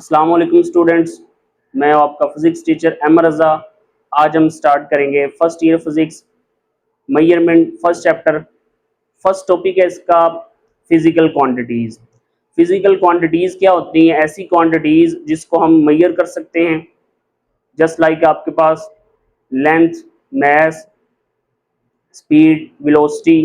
अस्सलाम वालेकुम स्टूडेंट्स, मैं आपका फिजिक्स टीचर अमर रज़ा। आज हम स्टार्ट करेंगे first year physics measurement first chapter. First topic है इसका फिजिकल क्वांटिटीज़। फिजिकल क्वांटिटीज़ क्या होती हैं? ऐसी क्वांटिटीज़ जिसको हम मेजर कर सकते हैं, जस्ट लाइक आपके पास लेंथ, मास, स्पीड, वेलोसिटी,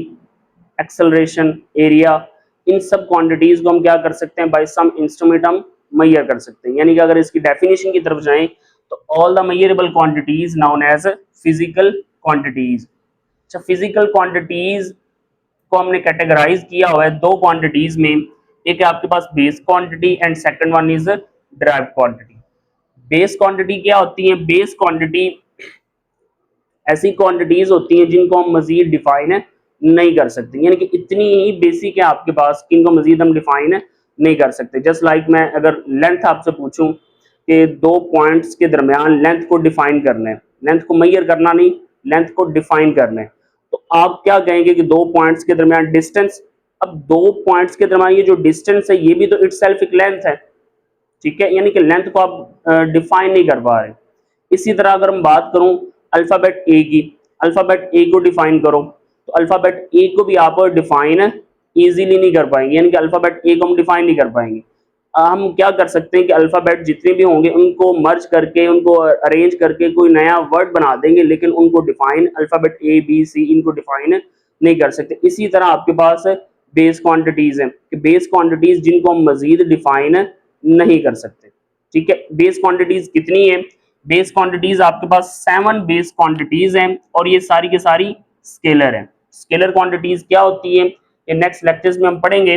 एक्सेलरेशन, एरिया। इन सब क्वांटिटीज को हम क्या कर सकते हैं? बाय सम इंस्ट्रूमेंट हम मेजर कर सकते हैं। यानी कि अगर इसकी डेफिनेशन की तरफ जाएं तो all the measurable quantities known as physical quantities. अच्छा, फिजिकल क्वांटिटीज को हमने कैटेगराइज किया हुआ है दो क्वांटिटीज में। एक है आपके पास base quantity and second one is derive quantity. Base quantity क्या होती है? बेस क्वांटिटी ऐसी क्वांटिटीज होती हैं जिनको हम मजीद डिफाइन नहीं कर सकते, यानी कि इतनी ही बेसिक है आपके पास कि इनको मजीद हम डिफाइन नहीं कर सकते। जस्ट लाइक मैं अगर लेंथ आपसे पूछूं कि दो पॉइंट्स के दरमियान लेंथ को डिफाइन करना है, लेंथ को मेजर करना नहीं, लेंथ को डिफाइन करना है, तो आप क्या कहेंगे कि दो पॉइंट्स के दरमियान डिस्टेंस। अब दो पॉइंट्स के दरमियान ये जो डिस्टेंस है ये भी तो इटसेल्फ एक लेंथ है, ठीक है, यानी कि लेंथ को आप डिफाइन नहीं कर पा रहे। इसी तरह अगर हम बात करूं अल्फाबेट ए की, अल्फाबेट ए को डिफाइन करो तो अल्फाबेट ए को भी आप डिफाइन इजीली नहीं कर पाएंगे, यानी कि अल्फाबेट ए को हम डिफाइन नहीं कर पाएंगे। हम क्या कर सकते हैं कि अल्फाबेट जितने भी होंगे उनको मर्ज करके, उनको अरेंज करके कोई नया वर्ड बना देंगे, लेकिन उनको define alphabet A B C इनको डिफाइन नहीं कर सकते। इसी तरह आपके पास बेस क्वांटिटीज हैं कि बेस क्वांटिटीज जिनको हम मजीद डिफाइन नहीं कर सकते, ठीक है। बेस क्वांटिटीज कितनी है? बेस क्वांटिटीज आपके पास 7 बेस क्वांटिटीज हैं और ये सारी की सारी स्केलर हैं। स्केलर क्वांटिटीज क्या होती है ये नेक्स्ट लेक्चर्स में हम पढ़ेंगे।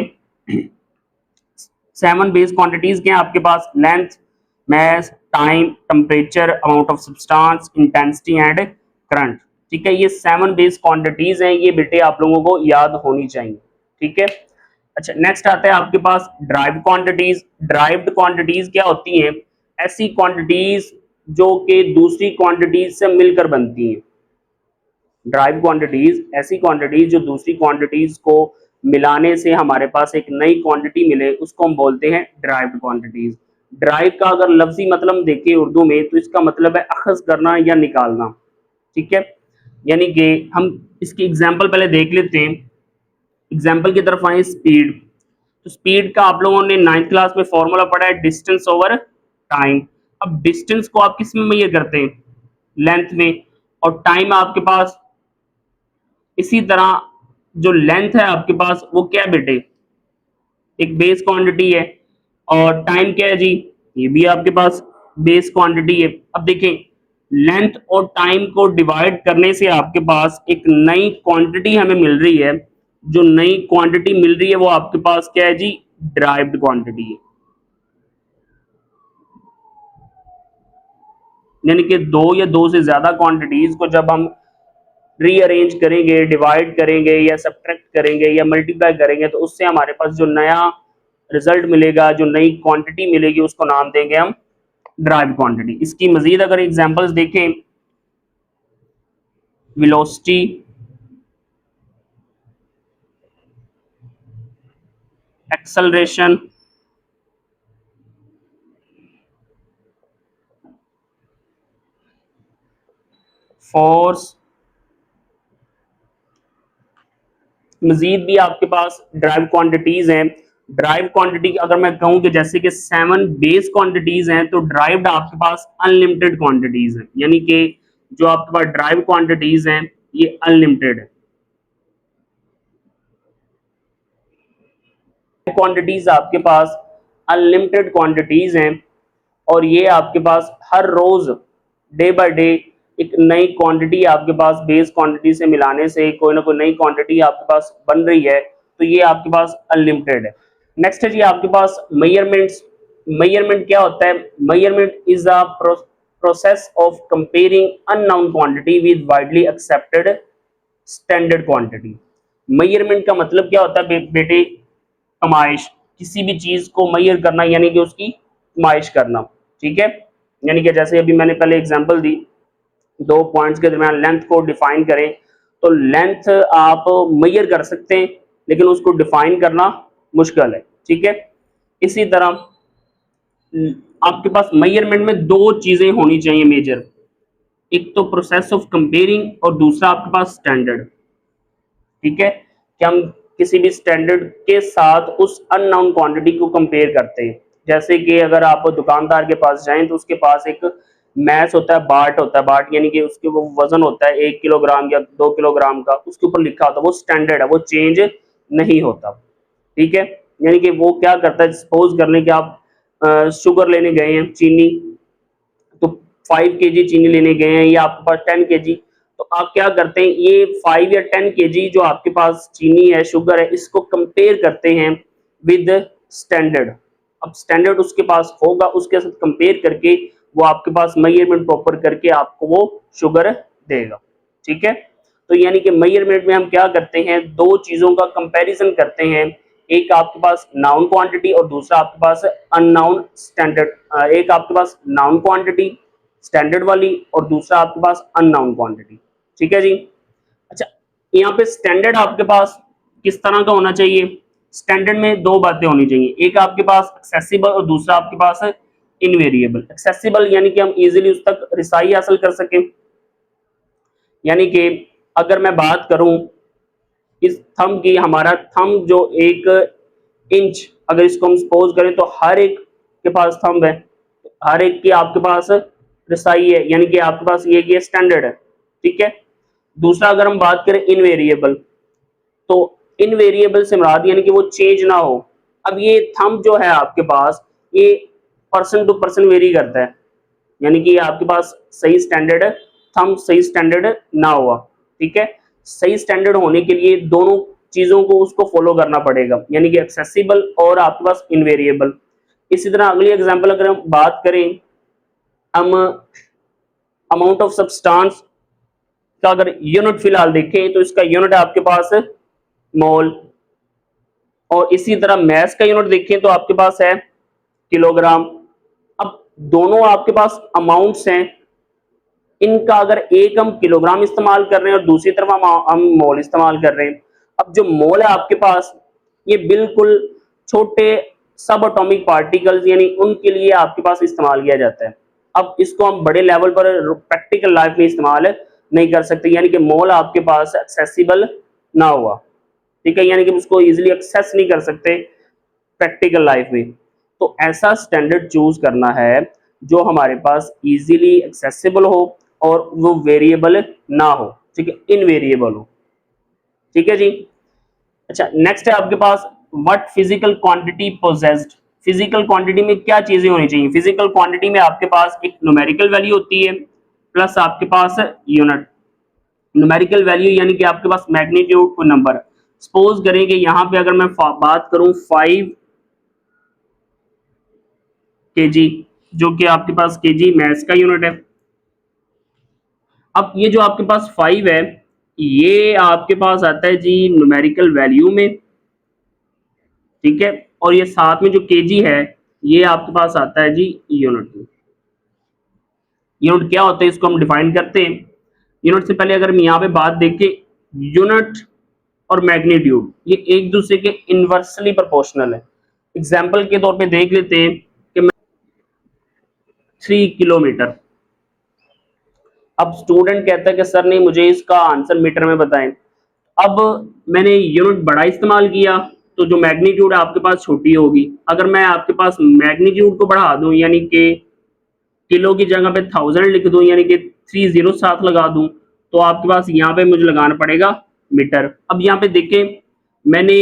7 बेस क्वांटिटीज क्या है आपके पास? Length, mass, time, temperature, amount of substance, intensity and current, ठीक है। ये 7 बेस क्वांटिटीज हैं, ये बेटे आप लोगों को याद होनी चाहिए, ठीक है। अच्छा, नेक्स्ट आता है आपके पास ड्राइव क्वांटिटीज। ड्राइव्ड क्वांटिटीज क्या होती हैं? ऐसी क्वांटिटीज जो कि दूसरी क्वांटिटीज से मिलकर बनती हैं। ड्राइव क्वांटिटीज ऐसी क्वांटिटीज जो दूसरी क्वांटिटीज को मिलाने से हमारे पास एक नई क्वांटिटी मिले, उसको हम बोलते हैं ड्राइव्ड क्वांटिटीज। ड्राइव का अगर लफ्जी मतलब देखें उर्दू में तो इसका मतलब है अखज करना या निकालना, ठीक है। यानी कि हम इसकी एग्जाम्पल पहले देख लेते हैं। एग्जाम्पल की तरफ आए, स्पीड। तो स्पीड का आप लोगों ने 9th क्लास में फॉर्मूला पढ़ा है, डिस्टेंस ओवर टाइम। अब डिस्टेंस को आप किस में मेजर करते हैं? लेंथ में। और टाइम आपके पास इसी तरह, जो लेंथ है आपके पास वो क्या है बेटे? एक बेस क्वांटिटी है। और टाइम क्या है जी? ये भी आपके पास बेस क्वांटिटी है। अब देखें, लेंथ और टाइम को डिवाइड करने से आपके पास एक नई क्वांटिटी हमें मिल रही है। जो नई क्वांटिटी मिल रही है वो आपके पास क्या है जी? ड्राइव्ड क्वांटिटी है। यानी कि दो या दो से ज्यादा क्वांटिटीज को जब हम रीअरेंज करेंगे, डिवाइड करेंगे या सब्ट्रैक्ट करेंगे या मल्टीप्लाई करेंगे तो उससे हमारे पास जो नया रिजल्ट मिलेगा, जो नई क्वांटिटी मिलेगी, उसको नाम देंगे हम ड्राइव क्वांटिटी। इसकी मजीद अगर एग्जांपल्स देखें, वेलोसिटी, एक्सेलरेशन, फोर्स, मजीद भी आपके पास ड्राइव क्वांटिटीज हैं। ड्राइव क्वांटिटी अगर मैं कहूं कि जैसे कि 7 बेस क्वांटिटीज हैं तो ड्राइव्ड आपके पास अनलिमिटेड क्वांटिटीज हैं, यानी कि जो आपके पास ड्राइव क्वांटिटीज हैं ये अनलिमिटेड है। क्वांटिटीज आपके पास अनलिमिटेड क्वांटिटीज हैं और ये आपके पास हर रोज डे बाय डे एक नई क्वांटिटी आपके पास बेस क्वांटिटी से मिलाने से कोई ना कोई नई क्वांटिटी आपके पास बन रही है, तो ये आपके पास अनलिमिटेड है। नेक्स्ट है जी आपके पास मेजरमेंट्स। मेजरमेंट क्या होता है? Measurement is a process of comparing unknown quantity with widely accepted standard quantity. Measurement का मतलब क्या होता है बेटे? कमाइश, किसी भी चीज को मेजर करना यानी कि उसकी कमाइश करना, ठीक है। यानी कि जैसे अभी मैंने पहले एग्जांपल दी, दो पॉइंट्स के दरमियान लेंथ को डिफाइन करें तो लेंथ आप मेजर कर सकते हैं लेकिन उसको डिफाइन करना मुश्किल है, ठीक है। इसी तरह आपके पास मेजरमेंट में दो चीजें होनी चाहिए मेजर, एक तो प्रोसेस ऑफ कंपेयरिंग और दूसरा आपके पास स्टैंडर्ड। ठीक है, कि हम किसी भी स्टैंडर्ड के साथ उस अननोन क्वांटिटी को कंपेयर करते हैं। जैसे कि अगर आप दुकानदार के पास जाएं तो उसके पास एक मैस होता है, बाट होता है, बाट यानी कि उसके वो वजन होता है 1 किलोग्राम या 2 किलोग्राम का, उसके ऊपर लिखा होता है, वो स्टैंडर्ड है, वो चेंज नहीं होता। ठीक है, यानी कि वो क्या करता है, सपोज कर लें कि आप शुगर लेने गए हैं, चीनी, तो 5 kg चीनी लेने गए हैं या आपके पास 10 kg, तो आप क्या करते हैं, ये 5 या 10 kg जो आपके पास चीनी है, शुगर है, इसको कंपेयर करते हैं विद स्टैंडर्ड। अब स्टैंडर्ड उसके पास होगा, उसके साथ कंपेयर करके वो आपके पास मेजरमेंट प्रॉपर करके आपको वो शुगर देगा। ठीक है, तो यानी कि मेजरमेंट में हम क्या करते हैं, दो चीजों का कंपैरिजन करते हैं, एक आपके पास नाउन क्वांटिटी और दूसरा आपके पास अननाउन स्टैंडर्ड, एक आपके पास नाउन क्वांटिटी स्टैंडर्ड वाली और दूसरा आपके पास अननाउन क्वांटिटी। ठीक है जी। अच्छा, यहाँ पे स्टैंडर्ड आपके पास किस तरह का होना चाहिए, स्टैंडर्ड में दो बातें होनी चाहिए, एक आपके पास एक्सेसिबल और दूसरा आपके पास इनवेरिएबल। एक्सेसिबल यानी कि हम इजीली उस तक रिसाई हासिल कर सकें, यानी कि अगर मैं बात करूं इस थंब की, हमारा थंब जो 1 इंच, अगर इसको हम सपोज करें तो हर एक के पास थंब है, हर एक की आपके पास रिसाई है, यानी कि आपके पास ये स्टैंडर्ड है। ठीक है, दूसरा अगर हम बात करें इनवेरिएबल, तो इनवेरिएबल से मुराद यानी कि वो चेंज ना हो। अब ये थंब जो है आपके पास, ये पर्सन टू पर्सन वेरी करता है, यानी कि आपके पास सही स्टैंडर्ड थंब सही स्टैंडर्ड ना हुआ। ठीक है, सही स्टैंडर्ड होने के लिए दोनों चीजों को उसको फॉलो करना पड़ेगा, यानी कि एक्सेसिबल और आपके पास इनवेरिएबल। इसी तरह अगली एग्जांपल अगर हम बात करें, हम अमाउंट ऑफ सब्सटेंस का अगर यूनिट फिलहाल देखें तो इसका यूनिट है आपके पास मोल, और इसी तरह मैस का यूनिट देखें तो आपके पास है किलोग्राम। अब दोनों आपके पास अमाउंट्स हैं, इनका अगर एक हम किलोग्राम इस्तेमाल कर रहे हैं और दूसरी तरफ हम मोल इस्तेमाल कर रहे हैं। अब जो मोल है आपके पास, ये बिल्कुल छोटे सब एटॉमिक पार्टिकल्स यानी उनके लिए आपके पास इस्तेमाल किया जाता है। अब इसको हम बड़े लेवल पर प्रैक्टिकल लाइफ में इस्तेमाल नहीं कर सकते, यानी कि मोल आपके पास एक्सेसिबल ना हुआ। ठीक है, यानी कि उसको इजीली एक्सेस नहीं कर सकते प्रैक्टिकल लाइफ में। तो ऐसा स्टैंडर्ड चूज करना है जो हमारे पास इजीली एक्सेसिबल हो और वो वेरिएबल ना हो। ठीक है, इनवेरिएबल हो। ठीक है जी। अच्छा, नेक्स्ट है आपके पास what physical quantity possessed. Physical quantity में क्या चीजें होनी चाहिए, फिजिकल क्वांटिटी में आपके पास एक न्यूमेरिकल वैल्यू होती है प्लस आपके पास यूनिट। न्यूमेरिकल वैल्यू यानी कि आपके पास मैग्नीट्यूड को नंबर। सपोज करें कि यहाँ पे अगर मैं बात करूं 5 kg, जो कि आपके पास केजी मैथ्स का यूनिट है। अब ये जो आपके पास 5 है, ये आपके पास आता है जी न्यूमेरिकल वैल्यू में। ठीक है, और ये साथ में जो केजी है, ये आपके पास आता है जी यूनिट में। यूनिट क्या होता है इसको हम डिफाइन करते हैं। यूनिट से पहले अगर हम यहाँ पे बात देखें, यूनिट और मैग्नीट्यूड ये एक दूसरे के इनवर्सली प्रोपोर्शनल है। एग्जाम्पल के तौर पे देख लेते हैं कि 3 किलोमीटर। अब स्टूडेंट कहता है कि सर नहीं, मुझे इसका आंसर मीटर में बताएं। अब मैंने यूनिट बड़ा इस्तेमाल किया तो जो मैग्नीट्यूड आपके पास छोटी होगी। अगर मैं आपके पास मैग्नीट्यूड को बढ़ा दूं, यानी कि किलो की जगह पे 1000 लिख दूं, यानी कि 30 साथ लगा दूं, तो आपके पास यहाँ पे मुझे लगाना पड़ेगा मीटर। अब यहाँ पे देखें, मैंने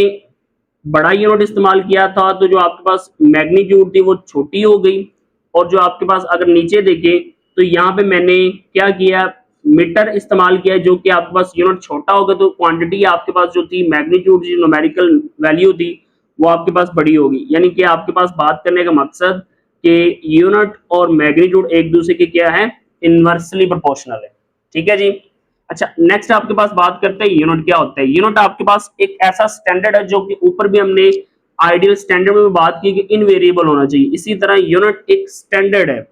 बड़ा यूनिट इस्तेमाल किया था तो जो आपके पास मैग्नीट्यूड थी वो छोटी हो गई, और जो आपके पास अगर नीचे देखें तो यहाँ पे मैंने क्या किया, मीटर इस्तेमाल किया, जो कि आपके पास यूनिट छोटा होगा तो क्वांटिटी आपके पास जो थी मैग्नीट्यूड जो न्यूमेरिकल वैल्यू थी वो आपके पास बड़ी होगी। यानी कि आपके पास बात करने का मकसद कि यूनिट और मैग्नीट्यूड एक दूसरे के क्या है, इनवर्सली प्रोपोर्शनल है। ठीक है जी। अच्छा, नेक्स्ट आपके पास बात करते हैं यूनिट क्या होता है। यूनिट आपके पास एक ऐसा स्टैंडर्ड है जो कि ऊपर भी हमने आइडियल स्टैंडर्ड में बात की कि इनवेरिएबल होना चाहिए, इसी तरह यूनिट एक स्टैंडर्ड है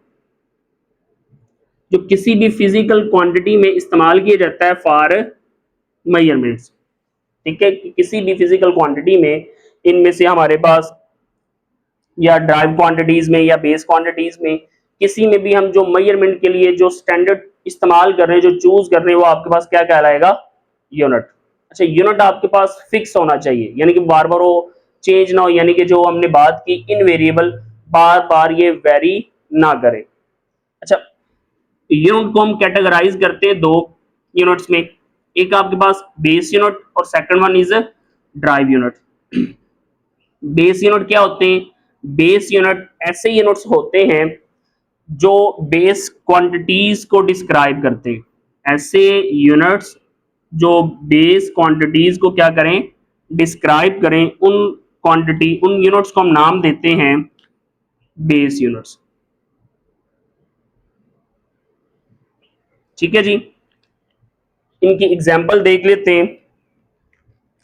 जो किसी भी फिजिकल क्वांटिटी में इस्तेमाल किया जाता है फॉर मेजरमेंट्स। ठीक है, कि किसी भी फिजिकल क्वांटिटी में इनमें से हमारे पास या ड्राइव क्वांटिटीज में या बेस क्वांटिटीज में, किसी में भी हम जो मेजरमेंट के लिए जो स्टैंडर्ड इस्तेमाल कर रहे हैं, जो चूज कर रहे हैं, वो आपके पास क्या कहलाएगा? यूनिट। अच्छा, यूनिट आपके पास फिक्स होना चाहिए, यानी कि बार बार वो चेंज ना हो, यानी कि जो हमने बात की इनवेरिएबल, बार बार ये वेरी ना करे। अच्छा, यूनिट को हम कैटेगराइज करते हैं दो यूनिट्स में, एक आपके पास बेस यूनिट और second one is drive unit. Base unit क्या होते हैं? बेस यूनिट ऐसे यूनिट्स होते हैं जो बेस क्वांटिटीज को डिस्क्राइब करते हैं। ऐसे यूनिट्स जो बेस क्वांटिटीज को क्या करें? डिस्क्राइब करें। उन यूनिट्स को हम नाम देते हैं बेस यूनिट्स। ठीक है जी, इनकी एग्जांपल देख लेते हैं।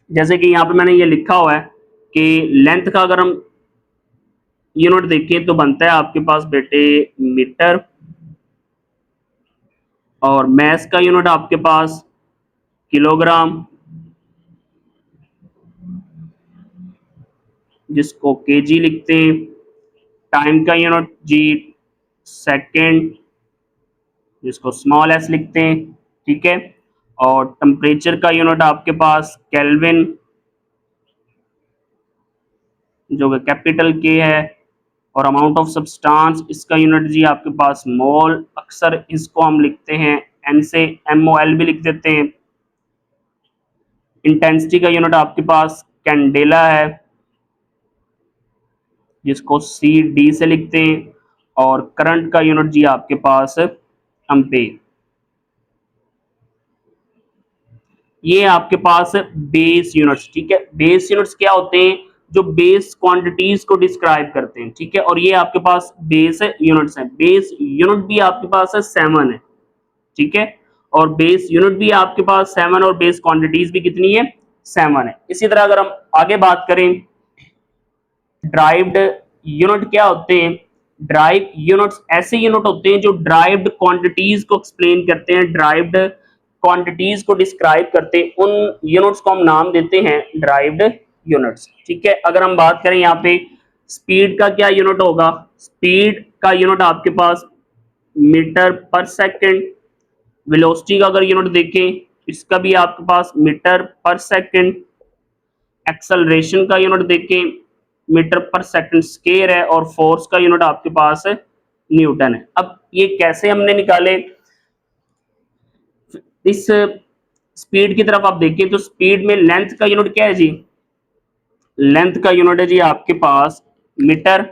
जैसे कि यहाँ पे मैंने ये लिखा हुआ है कि लेंथ का अगर हम यूनिट देखें तो बनता है आपके पास बेटे मीटर, और मैस का यूनिट आपके पास किलोग्राम, जिसको केजी लिखते हैं। टाइम का यूनिट जी सेकेंड, जिसको स्मॉल एस लिखते हैं। ठीक है, और टेम्परेचर का यूनिट आपके पास केल्विन, जो कि कैपिटल के है। और अमाउंट ऑफ सब्सटेंस, इसका यूनिट जी आपके पास मोल, अक्सर इसको हम लिखते हैं एन से, MOL भी लिख देते हैं। इंटेंसिटी का यूनिट आपके पास कैंडेला है, जिसको CD से लिखते हैं। और करंट का यूनिट जी आपके पास एम्पेयर। ये आपके पास बेस यूनिट्स। ठीक है, बेस यूनिट्स क्या होते हैं? जो बेस क्वांटिटीज को डिस्क्राइब करते हैं। ठीक है, और ये आपके पास बेस यूनिट्स हैं। बेस यूनिट भी आपके पास 7 है। ठीक है, और बेस यूनिट भी आपके पास 7 और बेस क्वांटिटीज भी कितनी है? 7 है। इसी तरह अगर हम आगे बात करें, ड्राइव्ड यूनिट क्या होते हैं? ड्राइव यूनिट्स ऐसे यूनिट होते हैं जो ड्राइव्ड क्वांटिटीज को एक्सप्लेन करते हैं, ड्राइव्ड क्वांटिटीज को डिस्क्राइब करते हैं। उन यूनिट्स को हम नाम देते हैं ड्राइव्ड यूनिट्स। ठीक है, अगर हम बात करें यहाँ पे स्पीड का क्या यूनिट होगा? स्पीड का यूनिट आपके पास मीटर पर सेकंड। वेलोसिटी का अगर यूनिट देखें, इसका भी आपके पास मीटर पर सेकंड। एक्सेलरेशन का यूनिट देखें, मीटर पर सेकंड स्क्वायर है। और फोर्स का यूनिट आपके पास न्यूटन है। अब ये कैसे हमने निकाले? इस स्पीड की तरफ आप देखें तो स्पीड में लेंथ का यूनिट क्या है जी? लेंथ का यूनिट है जी आपके पास मीटर,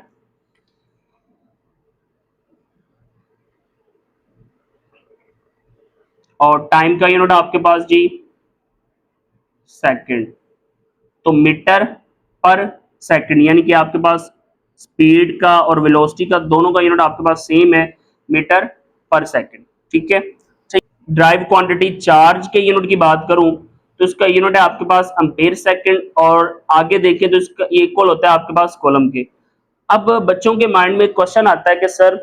और टाइम का यूनिट आपके पास जी सेकंड। तो मीटर पर सेकंड, यानी कि आपके पास स्पीड का और वेलोसिटी का दोनों का यूनिट आपके पास सेम है, मीटर पर सेकंड। ठीक है, ड्राइव क्वांटिटी चार्ज के यूनिट की बात करूं तो इसका यूनिट है आपके पास एम्पेयर सेकंड, और आगे देखें तो इसका इक्वल होता है आपके पास कूलम के। अब बच्चों के माइंड में क्वेश्चन आता है कि सर,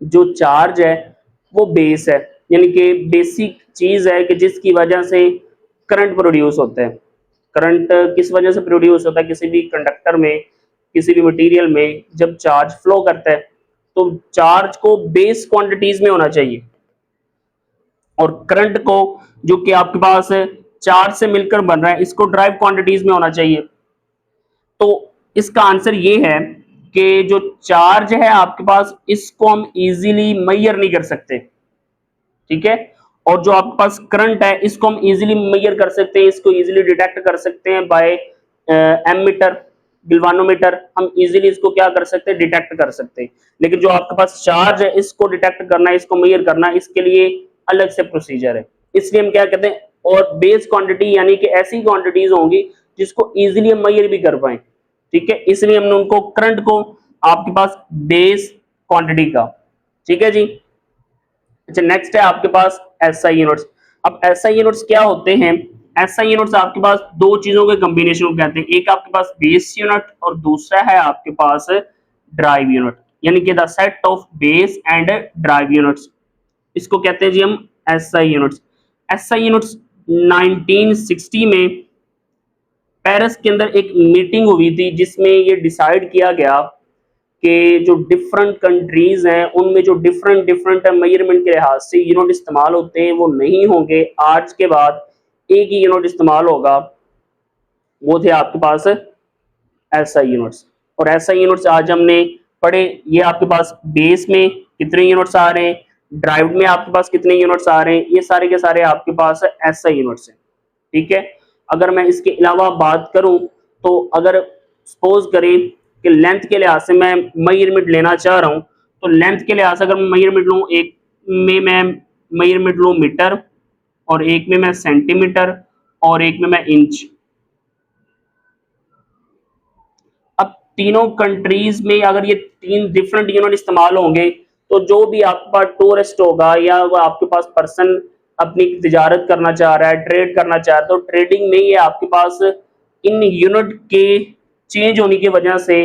जो चार्ज है वो बेस है, यानी कि बेसिक चीज है कि जिसकी वजह से करंट प्रोड्यूस होता है। करंट किस वजह से प्रोड्यूस होता है? किसी भी कंडक्टर में, किसी भी मटेरियल में जब चार्ज फ्लो करता है तो चार्ज को बेस क्वांटिटीज में होना चाहिए, और करंट को जो कि आपके पास चार्ज से मिलकर बन रहा है, इसको ड्राइव क्वांटिटीज में होना चाहिए। तो इसका आंसर ये है कि जो चार्ज है आपके पास, इसको हम इजीली मेजर नहीं कर सकते। ठीक है, और जो आपके पास करंट है, इसको हम इजीली मेजर कर सकते हैं, इसको इजीली डिटेक्ट कर सकते हैं बाय एमीटर, गिल्वानोमीटर। हम इजीली इसको क्या कर सकते हैं? डिटेक्ट कर सकते हैं। लेकिन जो आपके पास चार्ज है, इसको डिटेक्ट करना, इसको मेजर करना, इसके लिए अलग से प्रोसीजर है। इसलिए हम क्या कहते हैं? और बेस क्वांटिटी यानी कि ऐसी क्वांटिटीज होंगी जिसको इजीली हम मेजर भी कर पाए। ठीक है, इसलिए हमने उनको करंट को आपके पास बेस क्वांटिटी का। ठीक है जी। अच्छा, नेक्स्ट है आपके पास एसआई यूनिट्स। अब एसआई यूनिट्स क्या होते हैं? एसआई यूनिट्स आपके पास दो चीजों के कॉम्बिनेशन को कहते हैं, एक आपके पास बेस यूनिट और दूसरा है आपके पास ड्राइव यूनिट, यानी कि the set of base and drive units. इसको कहते हैं जी हम एसआई यूनिट्स। एसआई यूनिट्स 1960 में पेरिस के अंदर एक मीटिंग हुई थी जिसमें ये डिसाइड किया गया कि जो डिफरेंट कंट्रीज हैं उनमें जो डिफरेंट डिफरेंट मेजरमेंट के लिहाज से यूनिट इस्तेमाल होते हैं वो नहीं होंगे। आज के बाद एक ही यूनिट इस्तेमाल होगा, वो थे आपके पास एसआई यूनिट्स। और एसआई यूनिट्स आज हमने पढ़े। ये आपके पास बेस में कितने यूनिट्स आ रहे हैं, ड्राइव में आपके पास कितने यूनिट्स आ रहे हैं, ये सारे के सारे आपके पास एसआई यूनिट्स हैं। ठीक है। अगर मैं इसके अलावा बात करूं तो अगर सपोज करें कि लेंथ के लिहाज से मैं मेजरमेंट लेना चाह रहा हूं, तो लेंथ के लिहाज से अगर मैं मेजरमेंट लूं, एक में मैं मेजरमेंट लूं मीटर, और एक में मैं सेंटीमीटर, और एक में मैं इंच। अब तीनों कंट्रीज में अगर ये तीन डिफरेंट यूनिट इस्तेमाल होंगे तो जो भी आपके पास टूरिस्ट होगा या वो आपके पास पर्सन अपनी तिजारत करना चाह रहा है, ट्रेड करना चाह रहा है, तो ट्रेडिंग में ये आपके पास इन यूनिट के चेंज होने की वजह से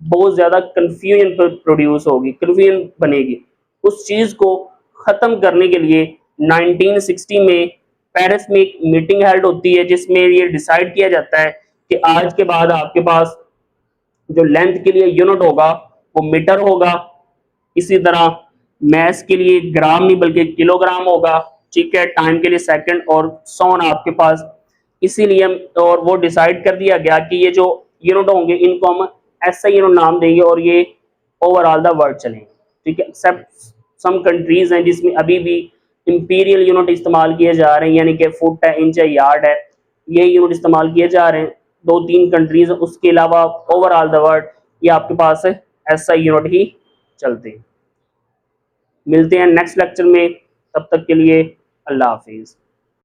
बहुत ज्यादा कंफ्यूजन प्रोड्यूस होगी, कंफ्यूजन बनेगी। उस चीज को खत्म करने के लिए 1960 में पेरिस में एक मीटिंग हेल्ड होती है जिसमें ये डिसाइड किया जाता है कि आज के बाद आपके पास जो लेंथ के लिए यूनिट होगा वो मीटर होगा, इसी तरह मैस के लिए ग्राम नहीं बल्कि किलोग्राम होगा। ठीक है। टाइम के लिए सेकंड और सॉन आपके पास। इसीलिए और वो डिसाइड कर दिया गया कि ये जो यूनिट होंगे इनको हम ऐसा यूनिट नाम देंगे और ये ओवरऑल द वर्ल्ड चलेंगे। ठीक है। एक्सेप्ट सम कंट्रीज हैं जिसमें अभी भी इंपीरियल यूनिट इस्तेमाल किए जा रहे हैं, यानी कि फुट है, इंच है, यार्ड है, ये यूनिट इस्तेमाल किए जा रहे हैं। दो तीन कंट्रीज, उसके अलावा ओवरऑल द वर्ल्ड ये आपके पास ऐसा यूनिट ही चलते हैं। मिलते हैं नेक्स्ट लेक्चर में, तब तक के लिए अल्लाह हाफिज।